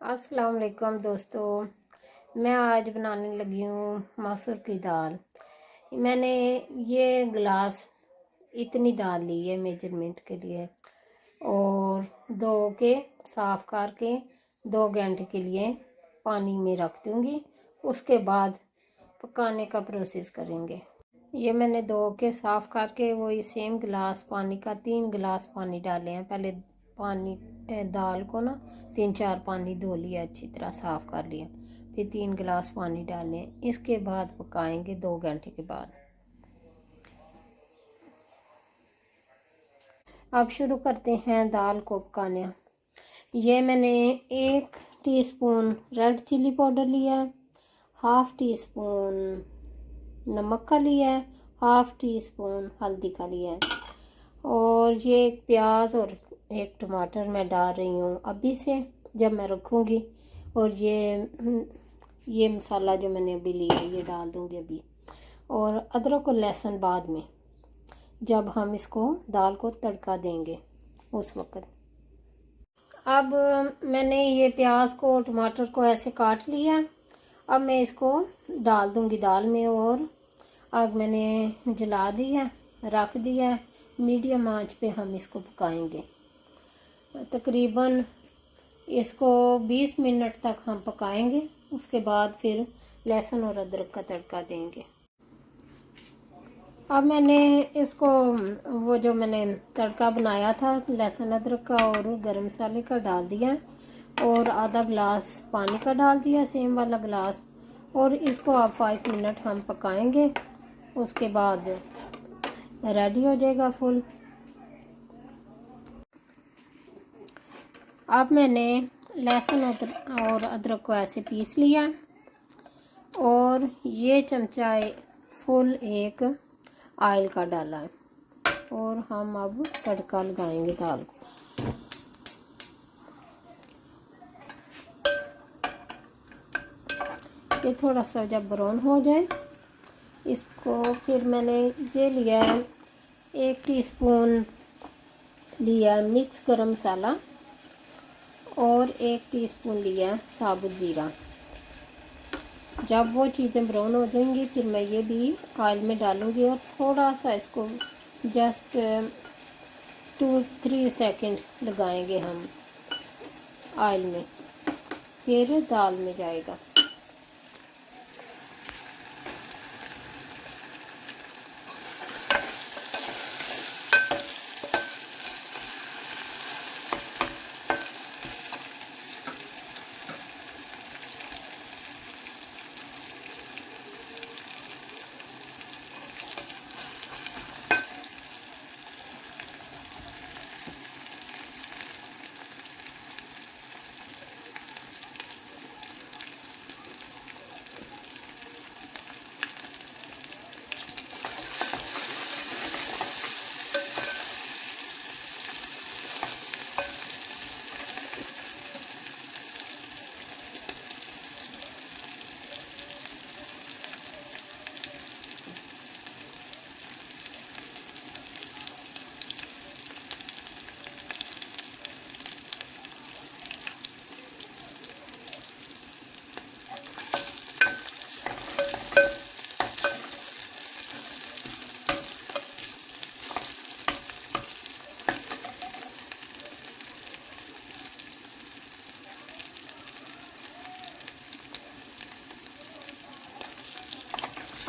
अस्सलाम वालेकुम दोस्तों। मैं आज बनाने लगी हूँ मसूर की दाल। मैंने ये गिलास इतनी दाल ली है मेजरमेंट के लिए और धो के साफ़ करके 2 घंटे के लिए पानी में रख दूँगी। उसके बाद पकाने का प्रोसेस करेंगे। ये मैंने धो के साफ़ करके वही सेम गिलास पानी का 3 गिलास पानी डाले हैं। पहले पानी दाल को ना 3-4 पानी धो लिया, अच्छी तरह साफ़ कर लिया, फिर 3 गिलास पानी डाले। इसके बाद पकाएंगे 2 घंटे के बाद। अब शुरू करते हैं दाल को पकाना। ये मैंने 1 टीस्पून रेड चिली पाउडर लिया है, 1/2 टीस्पून नमक का लिया है, 1/2 टीस्पून हल्दी का लिया है और ये एक प्याज और एक टमाटर मैं डाल रही हूँ अभी से, जब मैं रखूँगी। और ये मसाला जो मैंने अभी लिया है ये डाल दूँगी अभी। और अदरक और लहसुन बाद में, जब हम इसको दाल को तड़का देंगे उस वक्त। अब मैंने ये प्याज को टमाटर को ऐसे काट लिया। अब मैं इसको डाल दूँगी दाल में और आग मैंने जला दी है, रख दिया है। मीडियम आंच पे हम इसको पकाएंगे। तकरीबन इसको 20 मिनट तक हम पकाएंगे। उसके बाद फिर लहसुन और अदरक का तड़का देंगे। अब मैंने इसको वो जो मैंने तड़का बनाया था लहसुन अदरक का और गरम मसाले का डाल दिया और आधा गिलास पानी का डाल दिया, सेम वाला गिलास। और इसको अब 5 मिनट हम पकाएंगे। उसके बाद रेडी हो जाएगा फुल। अब मैंने लहसुन और अदरक को ऐसे पीस लिया और ये चमचा फुल एक ऑयल का डाला है और हम अब तड़का लगाएंगे दाल को। ये थोड़ा सा जब ब्राउन हो जाए इसको फिर मैंने ये लिया है 1 टीस्पून लिया है मिक्स गरम मसाला और 1 टीस्पून लिया साबुत ज़ीरा। जब वो चीज़ें ब्राउन हो जाएंगी फिर मैं ये भी ऑयल में डालूंगी और थोड़ा सा इसको जस्ट 2-3 सेकंड लगाएंगे हम ऑयल में, फिर दाल में जाएगा।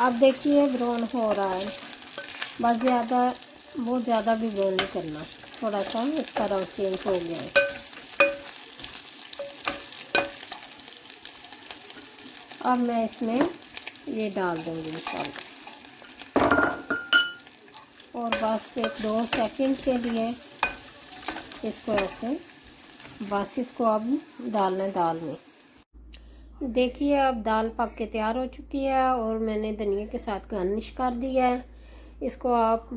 अब देखिए ब्राउन हो रहा है, बस बहुत ज़्यादा भी ब्राउन नहीं करना, थोड़ा सा इसका रंग चेंज हो गया है। अब मैं इसमें ये डाल दूँगी मसाला और बस 1-2 सेकंड के लिए इसको ऐसे बस इसको अब डालना है दाल में। देखिए अब दाल पक के तैयार हो चुकी है और मैंने धनिया के साथ गार्निश कर दिया है। इसको आप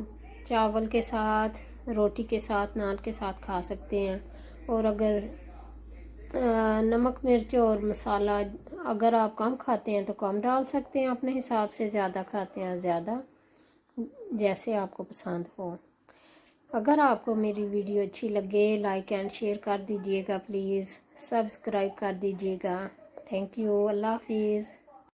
चावल के साथ, रोटी के साथ, नान के साथ खा सकते हैं। और अगर नमक मिर्च और मसाला अगर आप कम खाते हैं तो कम डाल सकते हैं अपने हिसाब से, ज़्यादा खाते हैं ज़्यादा, जैसे आपको पसंद हो। अगर आपको मेरी वीडियो अच्छी लगे लाइक एंड शेयर कर दीजिएगा, प्लीज़ सब्सक्राइब कर दीजिएगा। Thank you. अल्लाह हाफिज़।